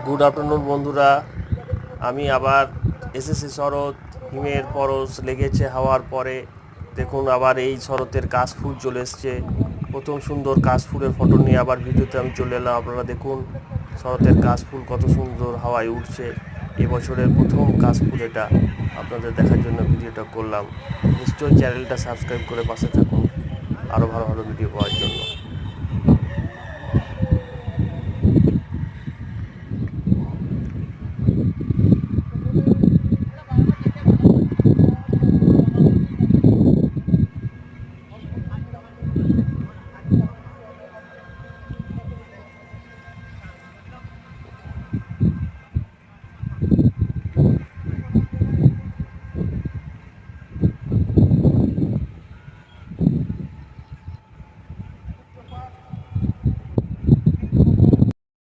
Good afternoon বন্ধুরা, আমি আবার এসেছি শরৎ। হিমের পরশ লেগেছে হওয়ার পরে দেখুন আবার এই শরতের কাশফুল চলে এসছে। প্রথম সুন্দর কাশফুলের ফটো নিয়ে আবার ভিডিওতে আমি চলে এলাম। আপনারা দেখুন শরতের কাশফুল কত সুন্দর হাওয়ায় উঠছে। এবছরের প্রথম কাশফুল এটা, আপনাদের দেখার জন্য ভিডিওটা করলাম। নিশ্চয়ই চ্যানেলটা সাবস্ক্রাইব করে পাশে থাকুন আরও ভালো ভালো ভিডিও পাওয়ার জন্য।